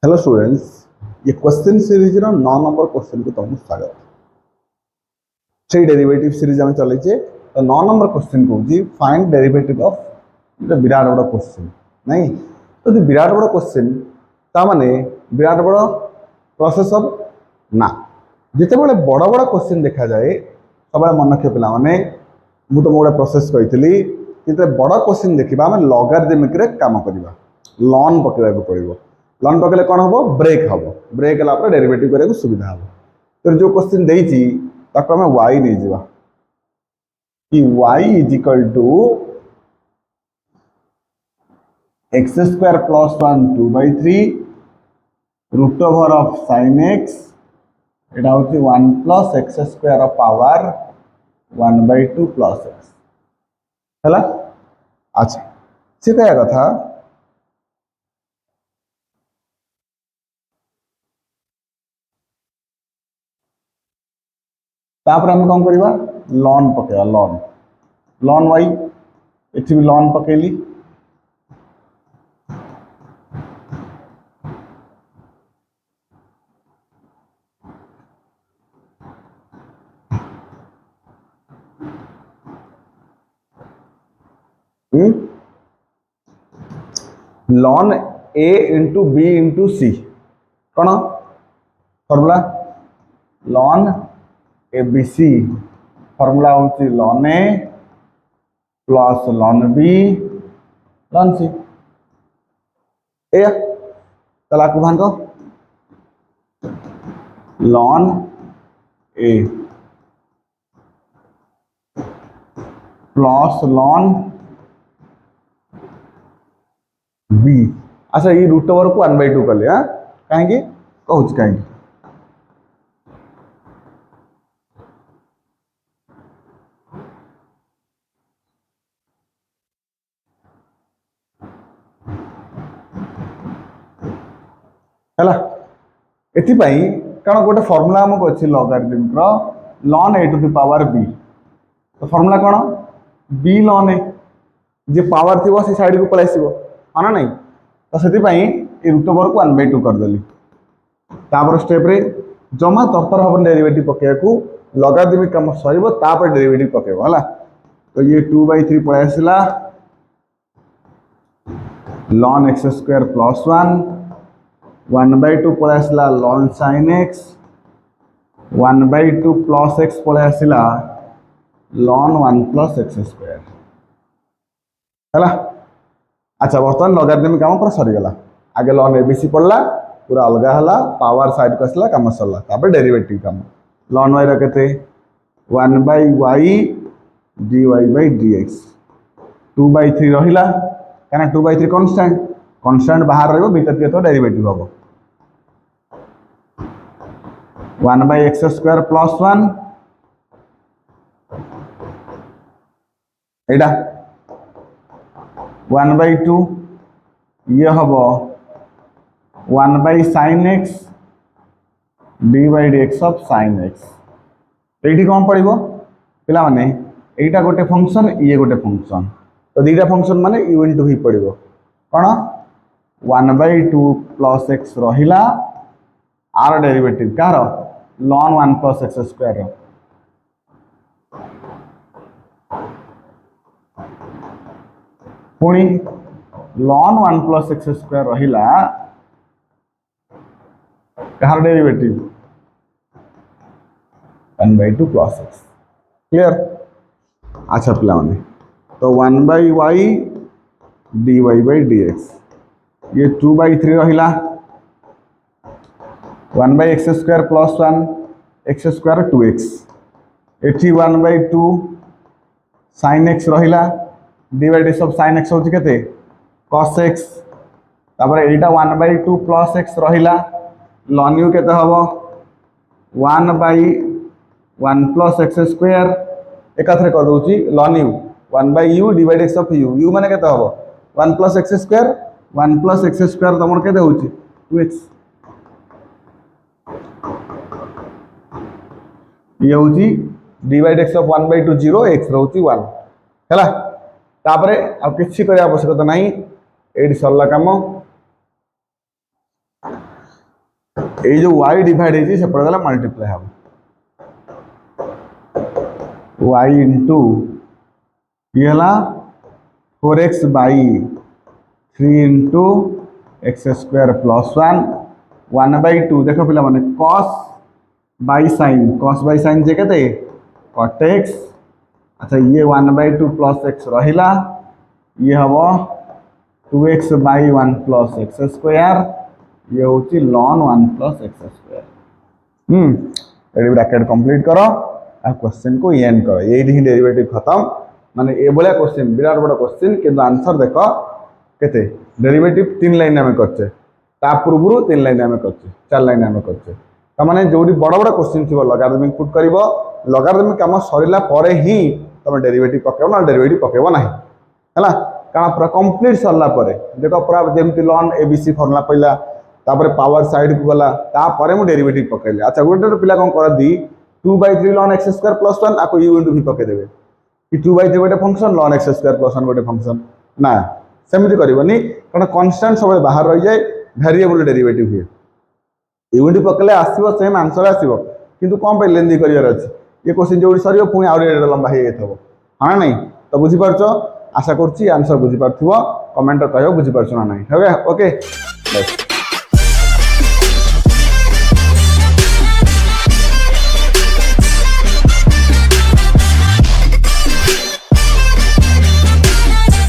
Hello students, ये question series 9 number question को तुमको स्वागत। थ्री डेरिवेटिव सीरीज आम चलचे तो 9 नंबर क्वेश्चन कौन फाइंड डेरिवेटिव ऑफ विराट बड़ क्वेश्चन नहीं तो विराट बड़ क्वेश्चन ताने विराट बड़ प्रोसेस ऑफ ना जिते बड़े बड़ बड़ क्वेश्चन देखा जाए सब मन रखिए पे मुझे तुमको गोटे प्रोसेस कही जिते बड़ क्वेश्चन देखा आम लॉगरिथमिक काम करवा लॉन पकेबा पड़ो लॉन पकड़े कौन हम ब्रेक हम ब्रेक है डेरिवेटिव करने सुविधा हम तो जो क्वेश्चन देती आम वाई नहीं जावा कि y is equal to x square plus 1 2/3 root over of sin x एटा होची 1 plus x square of power 1/2 plus x हैला। अच्छा से कहया कथा तापर हम कौन करवा लॉन पकेवा लॉन लॉन वाई एठी भी लॉन पकेली लॉन a into b into c कौन फॉर्मूला लॉन ए बी सी फॉर्मूला होची लॉन ए प्लस लॉन बी लॉन सी तला को भांग लॉन ए प्लस लॉन बी। अच्छा ये रूट ओवर को 1/2 कले हाँ कहीं कहूँ कहीं है एथिपाई कारण गोटे फॉर्मूला आमको अच्छी लॉगरिथमिक लॉन a to the power b तो फॉर्मूला कौन बी लॉन ए जे पावर थी से साइड को पलि हाँ ना नहीं तो से रूट ओवर को 1/2 करदेली तापर स्टेप रे जमा तरतर हम डेरिवेटिव पकेबा लॉगरिथमिक काम सर डेरिवेटिव पकेब है तो ये 2/3 पलि आसला लॉन एक्स स्क्वायर प्लस 1/2 पलि आसला lawn sine x 1/2 plus x पलि आसला लॉन 1 प्लस एक्स स्क्वायर है। अच्छा बर्तमान लॉगरिथमिक काम पूरा सरीगला आगे लॉन एबीसी पड़ला पूरा अलग है पावर साइड को आसला कम सरला तापर डेरिवेटिव काम लॉन वाई रखे 1/y dy/dx 2/3 रहा क्या 2/3 कन्स्टांट कन्स्टांट बाहर रही भीतर तो डेरिवेटिव हम 1/x स्क्वायर प्लस 1 एटा 1/2 ये हम 1/sin x d/dx of sin x ये कौन पड़ो पिला माने एटा गोटे फंक्शन ये गोटे फंक्शन तो दीटा फंक्शन माने u इंटू ही पड़ो कौन 1/2 प्लस एक्स रहा आर डेरिवेटिव कार लॉन 1 प्लस एक्स स्क्वायर पुणी लॉन 1 प्लस एक्स स्क्वायर रहा कार डेरिवेटिव 1/2 प्लस एक्स क्लियर। अच्छा पिला माने तो 1/y dy/dx ये 2/3 रहा 1/x square plus 1 x square 2x eighty 1/2 sin x रहा dy/dx ऑफ sin x होची केते cos x तापर एटा 1/2 प्लस x रहा ln u केते हबो 1/1 प्लस एक्स स्क्वायर एकाथरे कर दूची ln u 1/u dy/dx of u माने केते हबो 1 plus x square 1 plus x square तमर केते होची 2x ये होची dy/dx ऑफ 1/2 0 x रहउची 1 हैला तापरे अब किछि करे आवश्यकता नहीं एडी सरला काम এই যে y ডিভাইড ହେଇଛି ସେପଟେ ଗଲା ମଲ୍ଟିପ୍ଲାଏ ହେବ y into ये हला 4x by 3 into x square plus 1 by 2 देखो पिला माने cos by sin जे केते cot x अच्छा ये 1 by 2 plus x रहिला ये हबो 2x by 1 plus x square ये होची ln 1 plus x square एडी ब्रैकेट कंप्लीट करो आ क्वेश्चन को एंड करो एडी ही डेरिवेटिव खत्म माने ए भलिया क्वेश्चन विराट बड़ा क्वेश्चन किंतु आंसर देखो केते डेरिवेटिव 3 लाइन में करछे ता पूर्वरु 3 लाइन में करछे 4 लाइन में करछे त माने जोडी बड़ा बड़ा क्वेश्चन थिबो लॉगरिथमिक पुट करिवो लॉगरिथमिक काम सरिला परे ही तमे डेरिवेटिव पकेबो ना डेरिवेटिव पकेबो नाही हला कारण पूरा कंप्लीट सरला परे देखो पूरा जेमति लॉन एबीसी फार्मूला पहिला तापर पावर साइड को गला तापर मु डेरिवेटिव पकेले अच्छा गोटे पिला कोन कर दी 2/3 ln x square plus 1 आको u into v पके देबे कि 2/3 गोटे function ln x square plus 1 गोटे फंक्शन ना सेमिति करबनी कारण कांस्टेंट सब बाहर रह जाए वेरिएबल डेरिवेटिव हुए u into पकेले आसीबो सेम आंसर आसीबो किंतु कोन पे लेंदी करियर अछि ये क्वेश्चन जोडी सरियो पुनी आउरे लंबा हे जेथबो हां नहीं तो बुझी परछो आशा करछि आंसर बुझी परथिबो कमेंट कहियो बुझी परछो ना नहीं ओके बाय